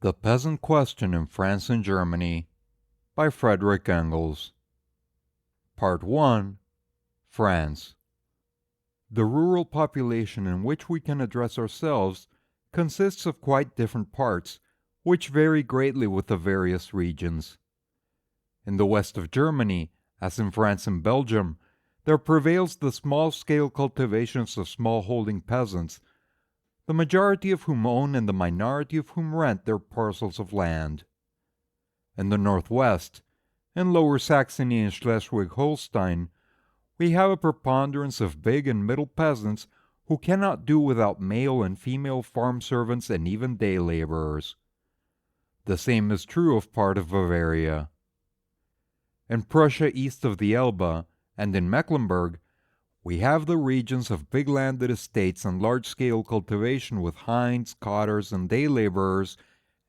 The Peasant Question in France and Germany by Frederick Engels. Part 1. France. The rural population in which we can address ourselves consists of quite different parts, which vary greatly with the various regions. In the west of Germany, as in France and Belgium, there prevails the small-scale cultivations of small-holding peasants, the majority of whom own and the minority of whom rent their parcels of land. In the northwest, in Lower Saxony and Schleswig-Holstein, we have a preponderance of big and middle peasants who cannot do without male and female farm servants and even day laborers. The same is true of part of Bavaria. In Prussia east of the Elbe, and in Mecklenburg, we have the regions of big landed estates and large-scale cultivation with hinds, cotters, and day laborers,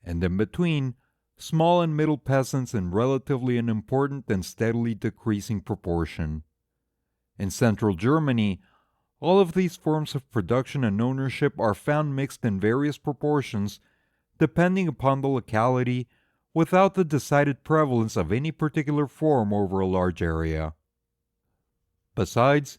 and in between, small and middle peasants in relatively unimportant and steadily decreasing proportion. In central Germany, all of these forms of production and ownership are found mixed in various proportions, depending upon the locality, without the decided prevalence of any particular form over a large area. Besides,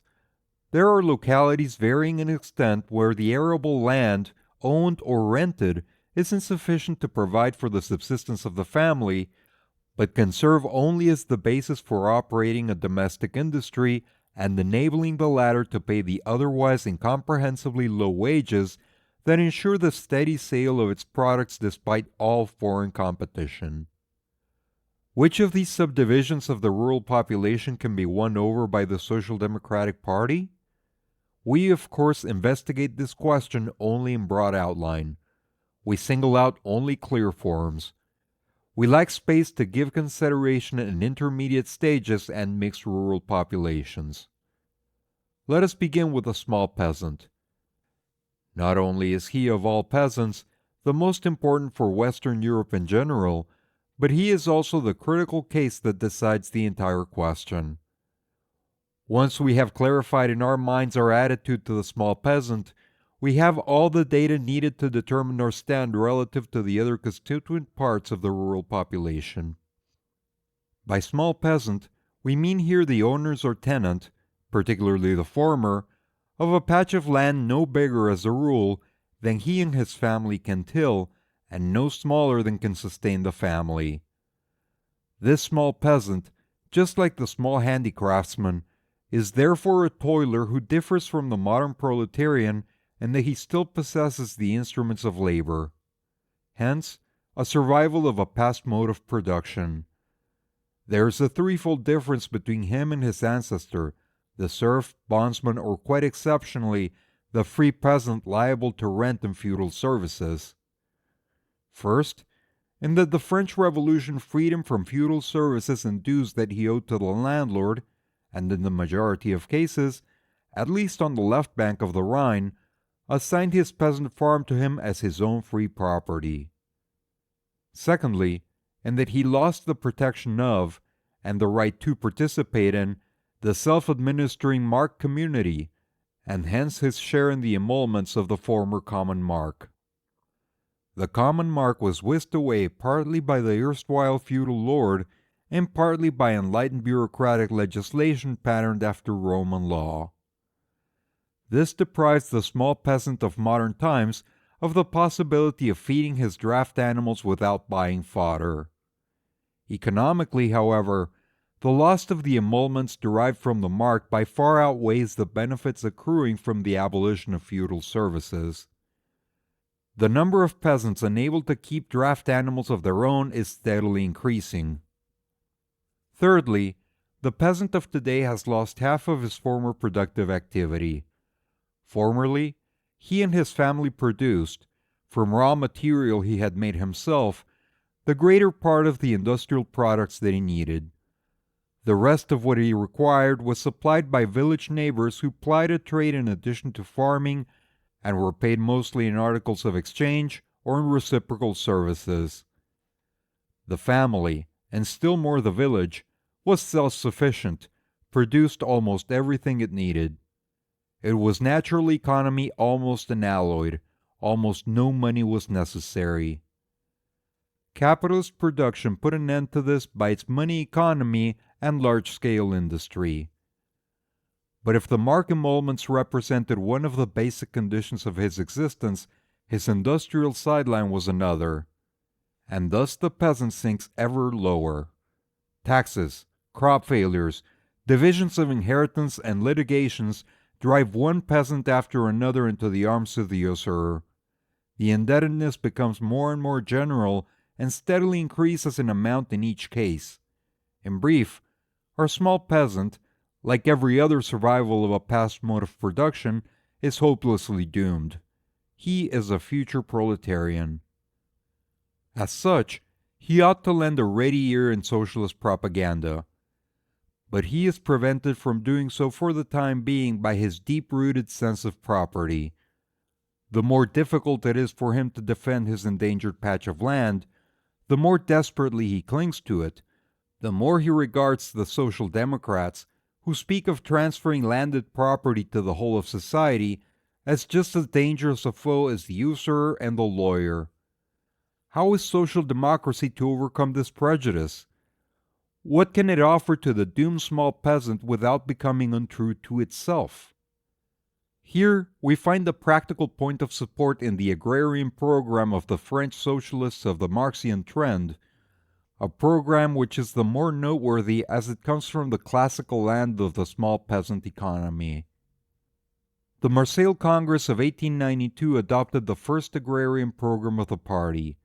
there are localities varying in extent where the arable land, owned or rented, is insufficient to provide for the subsistence of the family, but can serve only as the basis for operating a domestic industry and enabling the latter to pay the otherwise incomprehensibly low wages that ensure the steady sale of its products despite all foreign competition. Which of these subdivisions of the rural population can be won over by the Social Democratic Party? We, of course, investigate this question only in broad outline. We single out only clear forms. We lack space to give consideration in intermediate stages and mixed rural populations. Let us begin with the small peasant. Not only is he of all peasants the most important for Western Europe in general, but he is also the critical case that decides the entire question. Once we have clarified in our minds our attitude to the small peasant, we have all the data needed to determine our stand relative to the other constituent parts of the rural population. By small peasant, we mean here the owners or tenant, particularly the former, of a patch of land no bigger as a rule than he and his family can till, and no smaller than can sustain the family. This small peasant, just like the small handicraftsman, is therefore a toiler who differs from the modern proletarian in that he still possesses the instruments of labor. Hence, a survival of a past mode of production. There is a threefold difference between him and his ancestor, the serf, bondsman, or quite exceptionally, the free peasant liable to rent and feudal services. First, in that the French Revolution freed him from feudal services and dues that he owed to the landlord, and in the majority of cases, at least on the left bank of the Rhine, assigned his peasant farm to him as his own free property. Secondly, in that he lost the protection of, and the right to participate in, the self-administering mark community, and hence his share in the emoluments of the former common mark. The common mark was whisked away partly by the erstwhile feudal lord, and partly by enlightened bureaucratic legislation patterned after Roman law. This deprives the small peasant of modern times of the possibility of feeding his draft animals without buying fodder. Economically, however, the loss of the emoluments derived from the mark by far outweighs the benefits accruing from the abolition of feudal services. The number of peasants enabled to keep draft animals of their own is steadily increasing. Thirdly, the peasant of today has lost half of his former productive activity. Formerly, he and his family produced, from raw material he had made himself, the greater part of the industrial products that he needed. The rest of what he required was supplied by village neighbors who plied a trade in addition to farming and were paid mostly in articles of exchange or in reciprocal services. The family, and still more the village, was self-sufficient, produced almost everything it needed. It was natural economy almost unalloyed, almost no money was necessary. Capitalist production put an end to this by its money economy and large-scale industry. But if the mark emoluments represented one of the basic conditions of his existence, his industrial sideline was another. And thus the peasant sinks ever lower. Taxes, crop failures, divisions of inheritance, and litigations drive one peasant after another into the arms of the usurer. The indebtedness becomes more and more general and steadily increases in amount in each case. In brief, our small peasant, like every other survival of a past mode of production, is hopelessly doomed. He is a future proletarian. As such, he ought to lend a ready ear in socialist propaganda. But he is prevented from doing so for the time being by his deep-rooted sense of property. The more difficult it is for him to defend his endangered patch of land, the more desperately he clings to it, the more he regards the Social Democrats, who speak of transferring landed property to the whole of society, as just as dangerous a foe as the usurer and the lawyer. How is social democracy to overcome this prejudice? What can it offer to the doomed small peasant without becoming untrue to itself? Here we find the practical point of support in the agrarian program of the French socialists of the Marxian trend, a program which is the more noteworthy as it comes from the classical land of the small peasant economy. The Marseille Congress of 1892 adopted the first agrarian program of the party.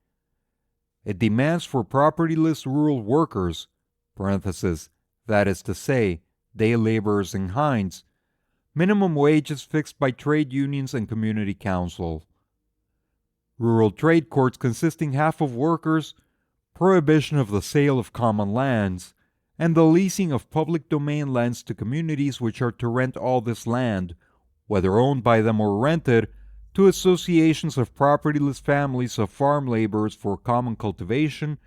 It demands for propertyless rural workers, that is to say, day laborers and hinds, minimum wages fixed by trade unions and community council. Rural trade courts consisting half of workers, prohibition of the sale of common lands, and the leasing of public domain lands to communities which are to rent all this land, whether owned by them or rented, to associations of propertyless families of farm laborers for common cultivation,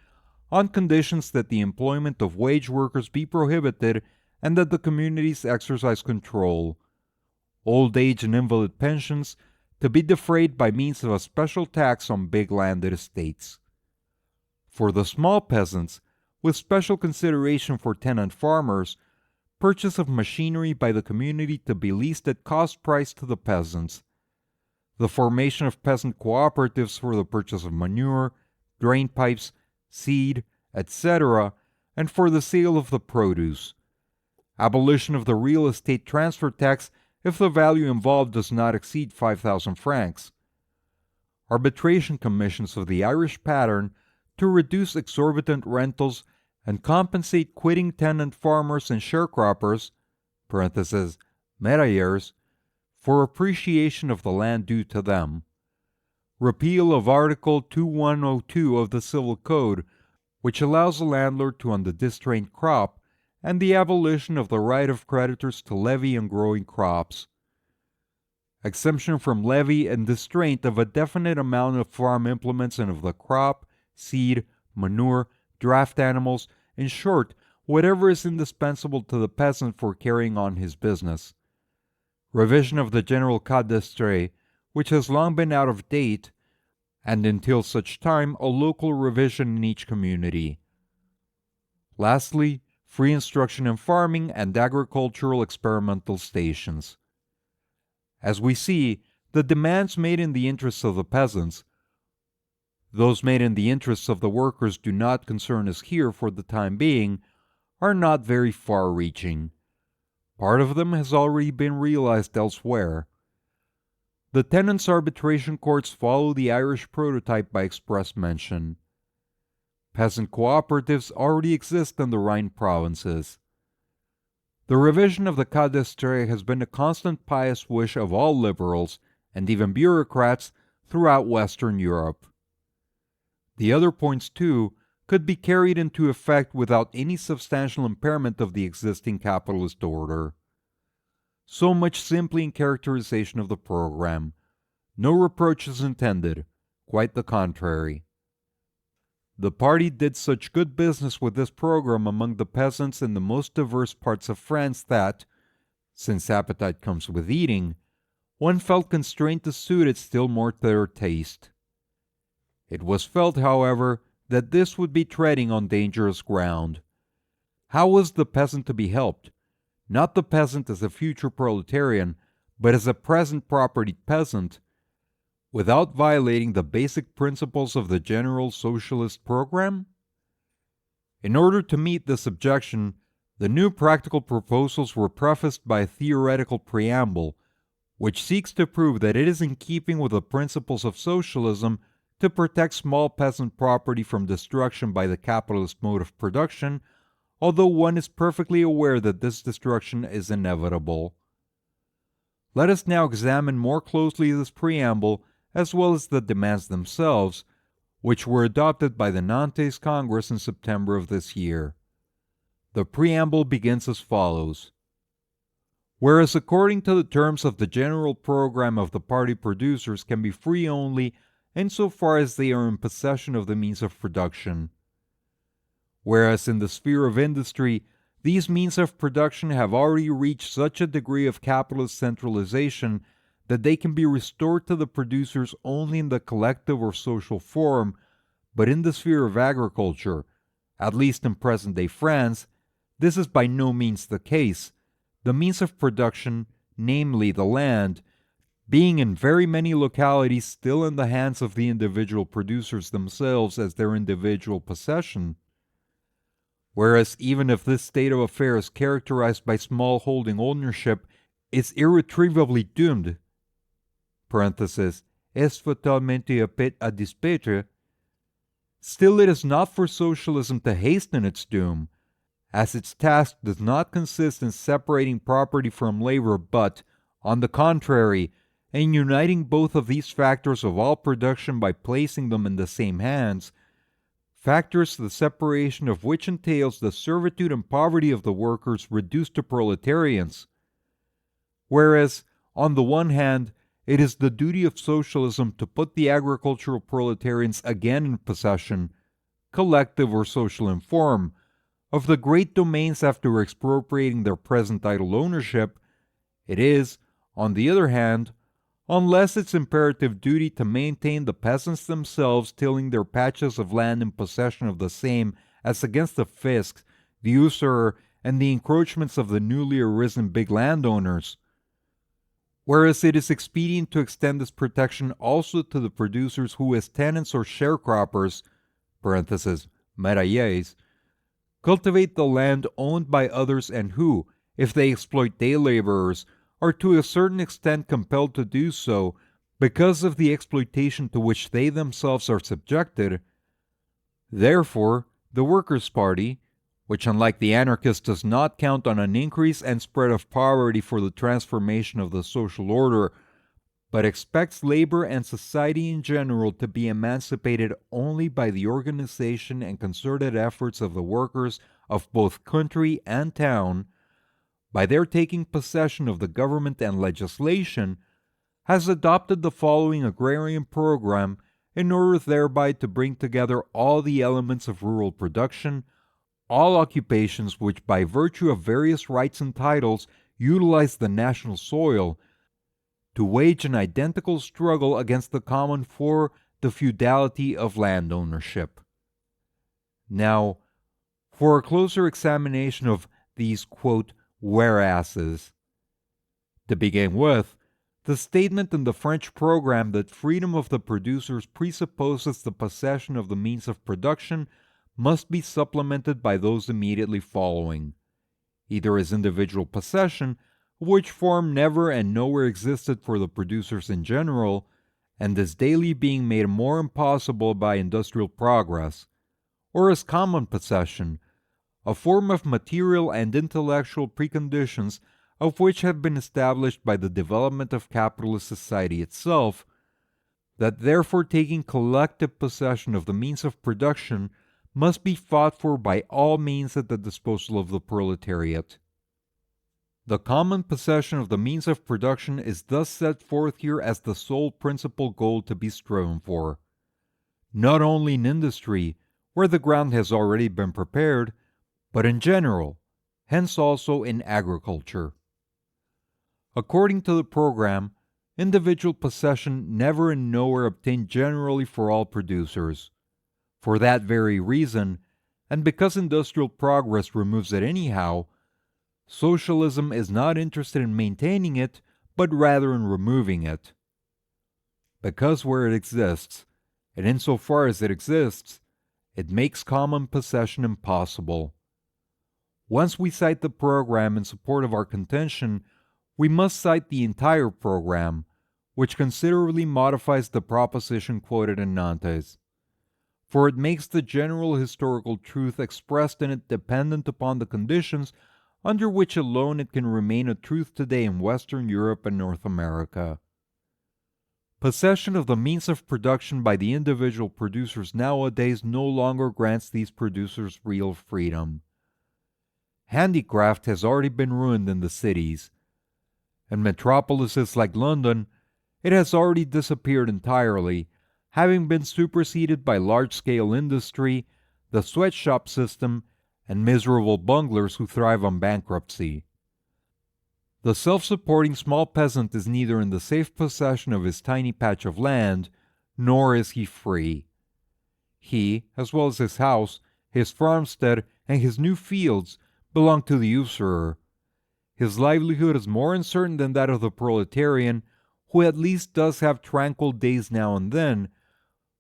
on conditions that the employment of wage workers be prohibited and that the communities exercise control. Old age and invalid pensions to be defrayed by means of a special tax on big landed estates. For the small peasants, with special consideration for tenant farmers, purchase of machinery by the community to be leased at cost price to the peasants. The formation of peasant cooperatives for the purchase of manure, drain pipes, seed, etc., and for the sale of the produce. Abolition of the real estate transfer tax if the value involved does not exceed 5,000 francs. Arbitration commissions of the Irish pattern to reduce exorbitant rentals and compensate quitting tenant farmers and sharecroppers (marailleurs) for appreciation of the land due to them. Repeal of Article 2102 of the Civil Code, which allows a landlord to own the distrained crop, and the abolition of the right of creditors to levy on growing crops. Exemption from levy and distraint of a definite amount of farm implements and of the crop, seed, manure, draft animals, in short, whatever is indispensable to the peasant for carrying on his business. Revision of the general cadastre, which has long been out of date, and until such time a local revision in each community. Lastly, free instruction in farming and agricultural experimental stations. As we see, the demands made in the interests of the peasants, those made in the interests of the workers do not concern us here for the time being, are not very far-reaching. Part of them has already been realized elsewhere. The tenants' arbitration courts follow the Irish prototype by express mention. Peasant cooperatives already exist in the Rhine provinces. The revision of the cadastre has been a constant pious wish of all liberals, and even bureaucrats, throughout Western Europe. The other points, too, could be carried into effect without any substantial impairment of the existing capitalist order. So much simply in characterization of the program. No reproaches intended, quite the contrary. The party did such good business with this program among the peasants in the most diverse parts of France that, since appetite comes with eating, one felt constrained to suit it still more to their taste. It was felt, however, that this would be treading on dangerous ground. How was the peasant to be helped? Not the peasant as a future proletarian, but as a present propertied peasant, without violating the basic principles of the general socialist program? In order to meet this objection, the new practical proposals were prefaced by a theoretical preamble, which seeks to prove that it is in keeping with the principles of socialism to protect small peasant property from destruction by the capitalist mode of production, although one is perfectly aware that this destruction is inevitable. Let us now examine more closely this preamble as well as the demands themselves, which were adopted by the Nantes Congress in September of this year. The preamble begins as follows. Whereas according to the terms of the general program of the party, producers can be free only insofar as they are in possession of the means of production. Whereas in the sphere of industry, these means of production have already reached such a degree of capitalist centralization that they can be restored to the producers only in the collective or social form, but in the sphere of agriculture, at least in present-day France, this is by no means the case, the means of production, namely the land, being in very many localities still in the hands of the individual producers themselves as their individual possession. Whereas even if this state of affairs characterized by small-holding ownership is irretrievably doomed, est fatalmente à dispêtre, still it is not for socialism to hasten its doom, as its task does not consist in separating property from labor but, on the contrary, in uniting both of these factors of all production by placing them in the same hands, factors the separation of which entails the servitude and poverty of the workers reduced to proletarians. Whereas, on the one hand, it is the duty of socialism to put the agricultural proletarians again in possession, collective or social in form, of the great domains after expropriating their present idle ownership, it is, on the other hand, unless its imperative duty to maintain the peasants themselves tilling their patches of land in possession of the same as against the fisc, the usurer, and the encroachments of the newly arisen big landowners. Whereas it is expedient to extend this protection also to the producers who as tenants or sharecroppers (maraillés) cultivate the land owned by others and who, if they exploit day laborers, are to a certain extent compelled to do so because of the exploitation to which they themselves are subjected. Therefore, the Workers' Party, which unlike the anarchists does not count on an increase and spread of poverty for the transformation of the social order, but expects labor and society in general to be emancipated only by the organization and concerted efforts of the workers of both country and town, by their taking possession of the government and legislation, has adopted the following agrarian program in order thereby to bring together all the elements of rural production, all occupations which by virtue of various rights and titles utilize the national soil, to wage an identical struggle against the common for the feudality of land ownership. Now, for a closer examination of these whereases. To begin with, the statement in the French program that freedom of the producers presupposes the possession of the means of production must be supplemented by those immediately following, either as individual possession, which form never and nowhere existed for the producers in general, and is daily being made more impossible by industrial progress, or as common possession, a form of material and intellectual preconditions of which have been established by the development of capitalist society itself, that therefore taking collective possession of the means of production must be fought for by all means at the disposal of the proletariat. The common possession of the means of production is thus set forth here as the sole principal goal to be striven for, not only in industry, where the ground has already been prepared, but in general, hence also in agriculture. According to the program, individual possession never and nowhere obtained generally for all producers. For that very reason, and because industrial progress removes it anyhow, socialism is not interested in maintaining it, but rather in removing it. Because where it exists, and insofar as it exists, it makes common possession impossible. Once we cite the program in support of our contention, we must cite the entire program, which considerably modifies the proposition quoted in Nantes. For it makes the general historical truth expressed in it dependent upon the conditions under which alone it can remain a truth today in Western Europe and North America. Possession of the means of production by the individual producers nowadays no longer grants these producers real freedom. Handicraft has already been ruined in the cities. In metropolises like London, it has already disappeared entirely, having been superseded by large-scale industry, the sweatshop system, and miserable bunglers who thrive on bankruptcy. The self-supporting small peasant is neither in the safe possession of his tiny patch of land, nor is he free. He, as well as his house, his farmstead, and his new fields, belong to the usurer. His livelihood is more uncertain than that of the proletarian, who at least does have tranquil days now and then,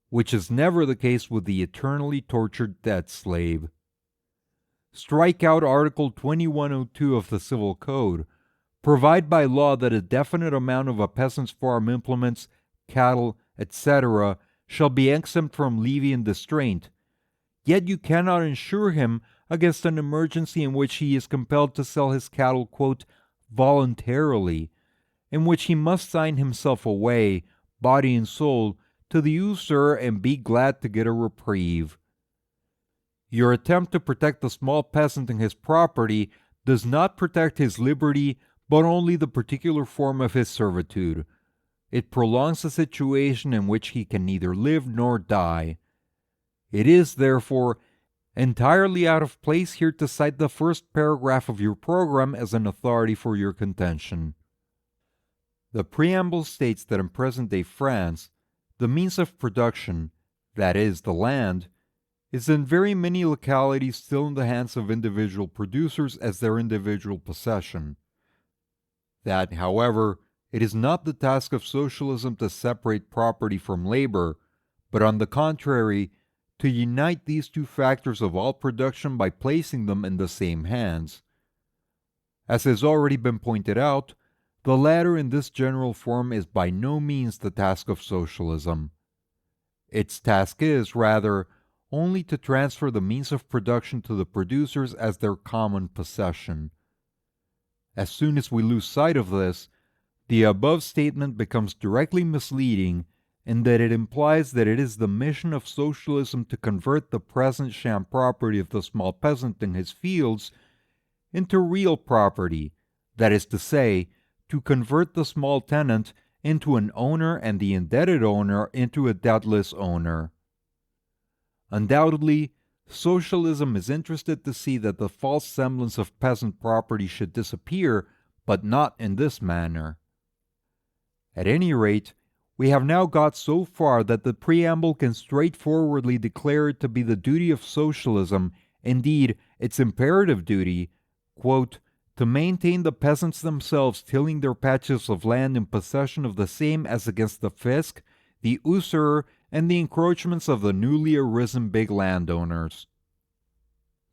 which is never the case with the eternally tortured debt slave. Strike out Article 2102 of the Civil Code. Provide by law that a definite amount of a peasant's farm implements, cattle, etc., shall be exempt from levy and distraint. Yet you cannot insure him against an emergency in which he is compelled to sell his cattle, quote, voluntarily, in which he must sign himself away, body and soul, to the usurer and be glad to get a reprieve. Your attempt to protect the small peasant and his property does not protect his liberty, but only the particular form of his servitude. It prolongs a situation in which he can neither live nor die. It is, therefore, entirely out of place here to cite the first paragraph of your program as an authority for your contention. The preamble states that in present-day France, the means of production, that is, the land, is in very many localities still in the hands of individual producers as their individual possession. That, however, it is not the task of socialism to separate property from labor, but on the contrary, to unite these two factors of all production by placing them in the same hands. As has already been pointed out, the latter in this general form is by no means the task of socialism. Its task is, rather, only to transfer the means of production to the producers as their common possession. As soon as we lose sight of this, the above statement becomes directly misleading in that it implies that it is the mission of socialism to convert the present sham property of the small peasant in his fields into real property, that is to say, to convert the small tenant into an owner and the indebted owner into a debtless owner. Undoubtedly, socialism is interested to see that the false semblance of peasant property should disappear, but not in this manner. At any rate, we have now got so far that the preamble can straightforwardly declare it to be the duty of socialism, indeed its imperative duty, quote, to maintain the peasants themselves tilling their patches of land in possession of the same as against the fisc, the usurer, and the encroachments of the newly arisen big landowners.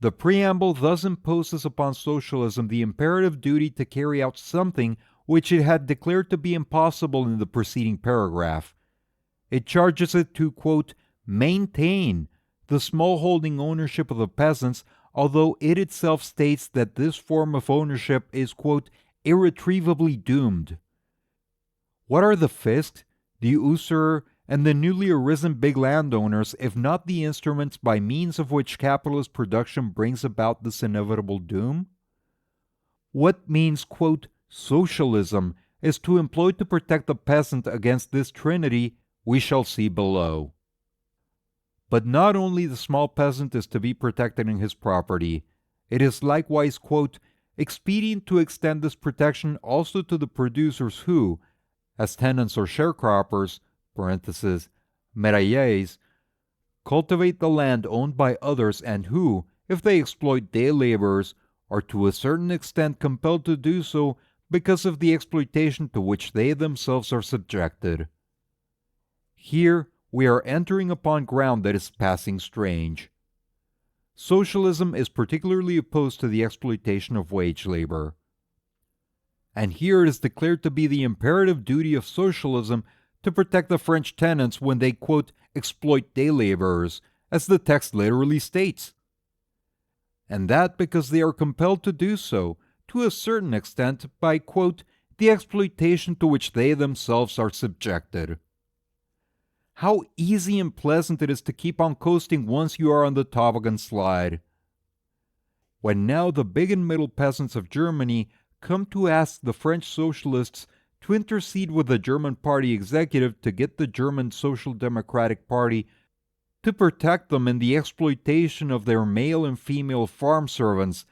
The preamble thus imposes upon socialism the imperative duty to carry out something which it had declared to be impossible in the preceding paragraph. It charges it to, quote, maintain the smallholding ownership of the peasants, although it itself states that this form of ownership is, quote, irretrievably doomed. What are the fisc, the usurer, and the newly arisen big landowners, if not the instruments by means of which capitalist production brings about this inevitable doom? What means, quote, socialism is to employ to protect the peasant against this trinity, we shall see below. But not only the small peasant is to be protected in his property, it is likewise, quote, expedient to extend this protection also to the producers who, as tenants or sharecroppers, (meraillers), cultivate the land owned by others and who, if they exploit day laborers, are to a certain extent compelled to do so because of the exploitation to which they themselves are subjected. Here we are entering upon ground that is passing strange. Socialism is particularly opposed to the exploitation of wage labor. And here it is declared to be the imperative duty of socialism to protect the French tenants when they, quote, exploit day laborers, as the text literally states. And that because they are compelled to do so, to a certain extent, by, quote, the exploitation to which they themselves are subjected. How easy and pleasant it is to keep on coasting once you are on the toboggan slide. When now the big and middle peasants of Germany come to ask the French socialists to intercede with the German party executive to get the German Social Democratic Party to protect them in the exploitation of their male and female farm servants,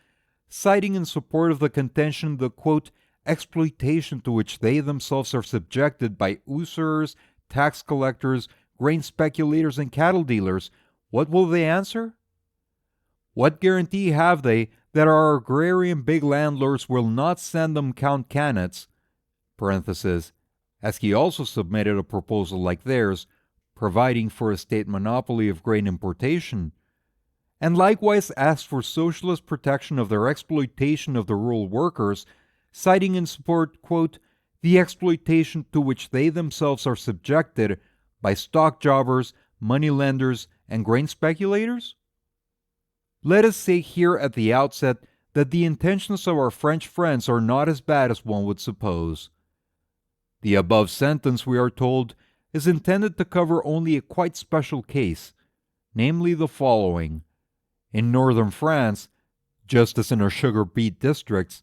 citing in support of the contention the, quote, exploitation to which they themselves are subjected by usurers, tax collectors, grain speculators, and cattle dealers, what will they answer? What guarantee have they that our agrarian big landlords will not send them Count Canets, as he also submitted a proposal like theirs, providing for a state monopoly of grain importation, and likewise asked for socialist protection of their exploitation of the rural workers, citing in support, quote, the exploitation to which they themselves are subjected by stock jobbers, moneylenders, and grain speculators? Let us say here at the outset that the intentions of our French friends are not as bad as one would suppose. The above sentence, we are told, is intended to cover only a quite special case, namely the following. In northern France, just as in our sugar beet districts,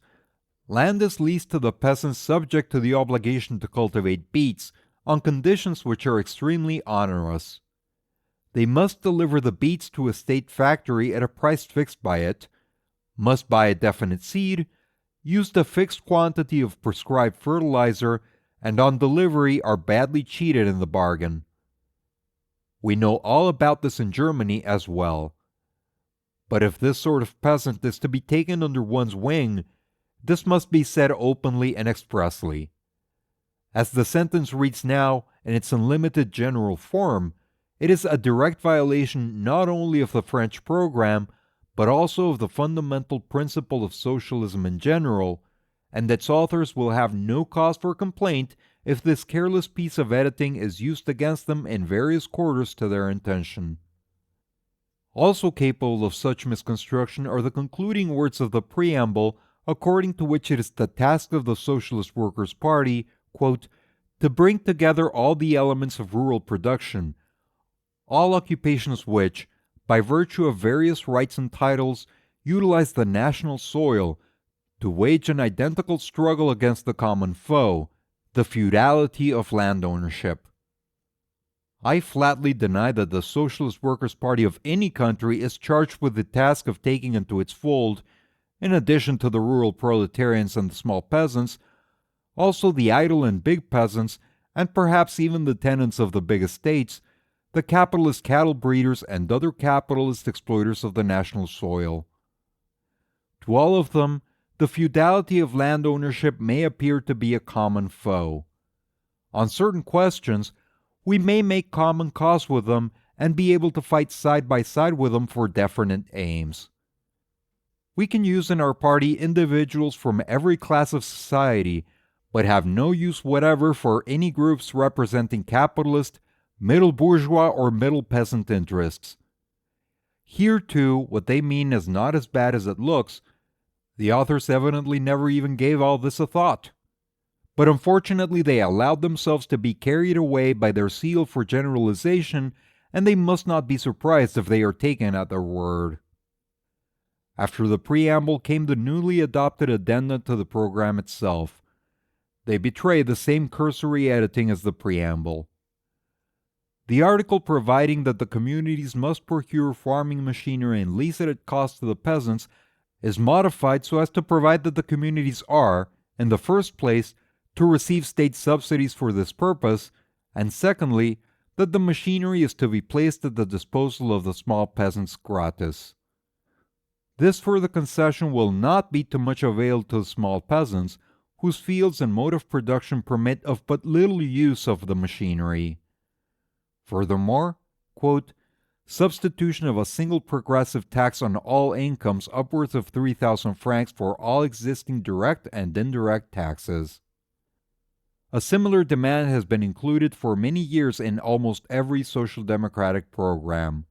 land is leased to the peasants subject to the obligation to cultivate beets on conditions which are extremely onerous. They must deliver the beets to a state factory at a price fixed by it, must buy a definite seed, use the fixed quantity of prescribed fertilizer, and on delivery are badly cheated in the bargain. We know all about this in Germany as well. But if this sort of peasant is to be taken under one's wing, this must be said openly and expressly. As the sentence reads now in its unlimited general form, it is a direct violation not only of the French program, but also of the fundamental principle of socialism in general, and its authors will have no cause for complaint if this careless piece of editing is used against them in various quarters to their intention. Also capable of such misconstruction are the concluding words of the preamble, according to which it is the task of the Socialist Workers' Party, quote, to bring together all the elements of rural production, all occupations which, by virtue of various rights and titles, utilize the national soil, to wage an identical struggle against the common foe, the feudality of land ownership. I flatly deny that the Socialist Workers' Party of any country is charged with the task of taking into its fold, in addition to the rural proletarians and the small peasants, also the idle and big peasants, and perhaps even the tenants of the big estates, the capitalist cattle breeders and other capitalist exploiters of the national soil. To all of them, the feudality of land ownership may appear to be a common foe. On certain questions, we may make common cause with them and be able to fight side by side with them for definite aims. We can use in our party individuals from every class of society, but have no use whatever for any groups representing capitalist, middle bourgeois, or middle peasant interests. Here, too, what they mean is not as bad as it looks. The authors evidently never even gave all this a thought. But unfortunately they allowed themselves to be carried away by their zeal for generalization, and they must not be surprised if they are taken at their word. After the preamble came the newly adopted addenda to the program itself. They betray the same cursory editing as the preamble. The article providing that the communities must procure farming machinery and lease it at cost to the peasants is modified so as to provide that the communities are, in the first place, to receive state subsidies for this purpose, and secondly, that the machinery is to be placed at the disposal of the small peasants gratis. This further concession will not be to much avail to the small peasants, whose fields and mode of production permit of but little use of the machinery. Furthermore, quote, substitution of a single progressive tax on all incomes upwards of 3,000 francs for all existing direct and indirect taxes. A similar demand has been included for many years in almost every social democratic program.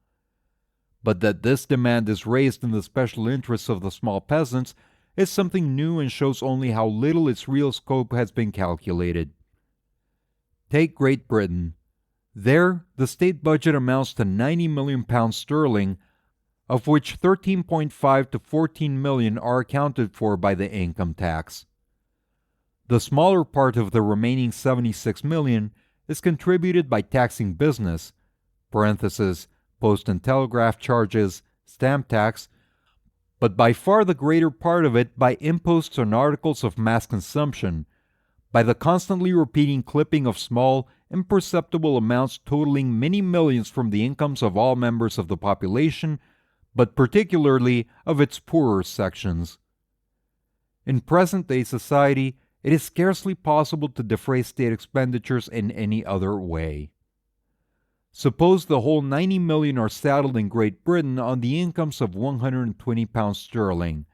But that this demand is raised in the special interests of the small peasants is something new and shows only how little its real scope has been calculated. Take Great Britain. There, the state budget amounts to £90 million, of which 13.5 to 14 million are accounted for by the income tax. The smaller part of the remaining 76 million is contributed by taxing business, parentheses, post and telegraph charges, stamp tax, but by far the greater part of it by imposts on articles of mass consumption, by the constantly repeating clipping of small, imperceptible amounts totaling many millions from the incomes of all members of the population, but particularly of its poorer sections. In present-day society, it is scarcely possible to defray state expenditures in any other way. Suppose the whole 90 million are saddled in Great Britain on the incomes of £120,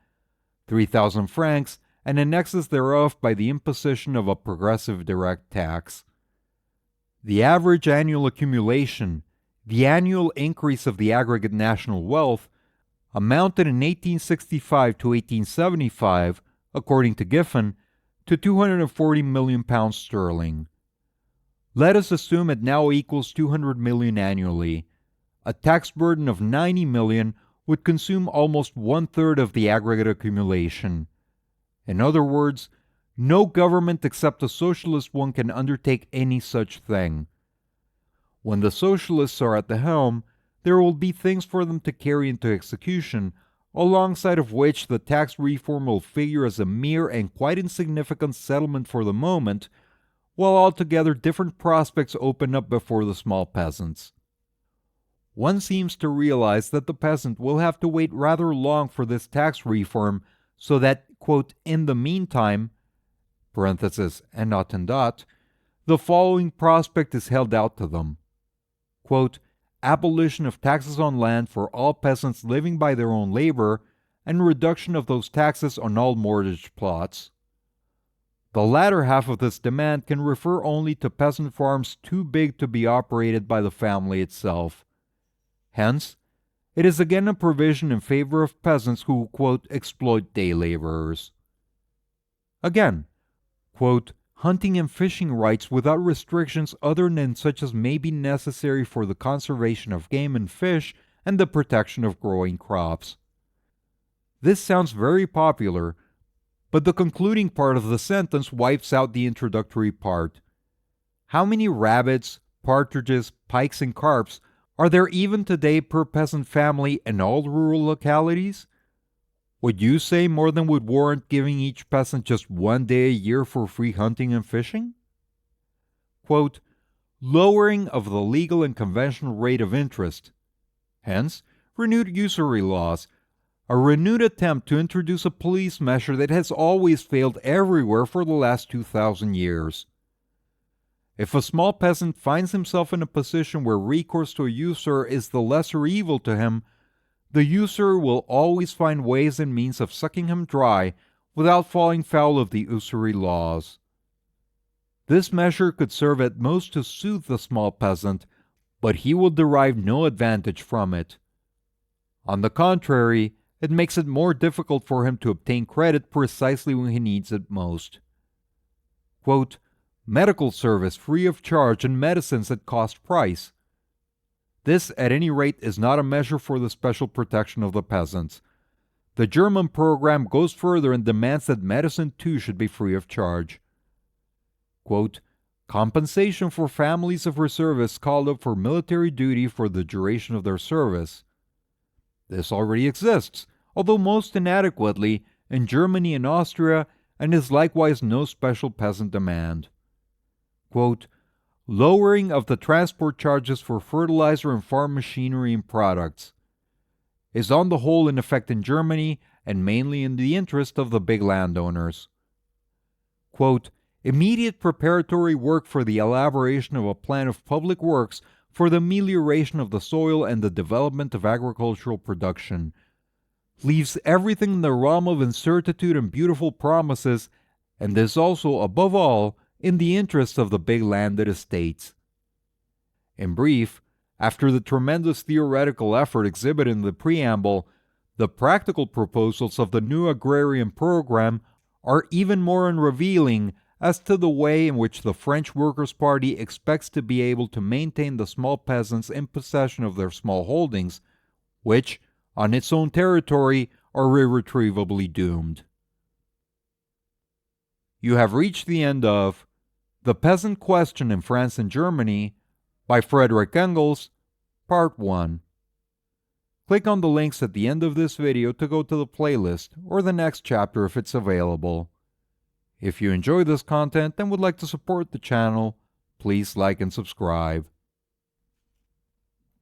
3,000 francs, and in excess thereof by the imposition of a progressive direct tax. The average annual accumulation, the annual increase of the aggregate national wealth, amounted in 1865 to 1875, according to Giffen, to £240 million. Let us assume it now equals 200 million annually. A tax burden of 90 million would consume almost one-third of the aggregate accumulation. In other words, no government except a socialist one can undertake any such thing. When the socialists are at the helm, there will be things for them to carry into execution, alongside of which the tax reform will figure as a mere and quite insignificant settlement for the moment, while altogether different prospects open up before the small peasants. One seems to realize that the peasant will have to wait rather long for this tax reform, so that, quote, in the meantime, parenthesis, and not in dot, the following prospect is held out to them. Quote, abolition of taxes on land for all peasants living by their own labor, and reduction of those taxes on all mortgaged plots. The latter half of this demand can refer only to peasant farms too big to be operated by the family itself. Hence, it is again a provision in favor of peasants who, quote, exploit day laborers. Again, quote, hunting and fishing rights without restrictions other than such as may be necessary for the conservation of game and fish and the protection of growing crops. This sounds very popular, but the concluding part of the sentence wipes out the introductory part. How many rabbits, partridges, pikes, and carps are there even today per peasant family in all rural localities? Would you say more than would warrant giving each peasant just 1 day a year for free hunting and fishing? Quote, lowering of the legal and conventional rate of interest. Hence, renewed usury laws, a renewed attempt to introduce a police measure that has always failed everywhere for the last 2,000 years. If a small peasant finds himself in a position where recourse to a usurer is the lesser evil to him, the usurer will always find ways and means of sucking him dry without falling foul of the usury laws. This measure could serve at most to soothe the small peasant, but he will derive no advantage from it. On the contrary, it makes it more difficult for him to obtain credit precisely when he needs it most. Quote, medical service free of charge and medicines at cost price. This, at any rate, is not a measure for the special protection of the peasants. The German program goes further and demands that medicine too should be free of charge. Quote, compensation for families of reservists called up for military duty for the duration of their service. This already exists, although most inadequately, in Germany and Austria, and is likewise no special peasant demand. Quote, lowering of the transport charges for fertilizer and farm machinery and products, is on the whole in effect in Germany and mainly in the interest of the big landowners. Quote, immediate preparatory work for the elaboration of a plan of public works for the amelioration of the soil and the development of agricultural production leaves everything in the realm of incertitude and beautiful promises, and this also, above all, in the interest of the big landed estates. In brief, after the tremendous theoretical effort exhibited in the preamble, the practical proposals of the new agrarian program are even more unrevealing as to the way in which the French Workers' Party expects to be able to maintain the small peasants in possession of their small holdings, which, on its own territory, are irretrievably doomed. You have reached the end of The Peasant Question in France and Germany by Frederick Engels, Part 1. Click on the links at the end of this video to go to the playlist or the next chapter if it's available. If you enjoy this content and would like to support the channel, please like and subscribe.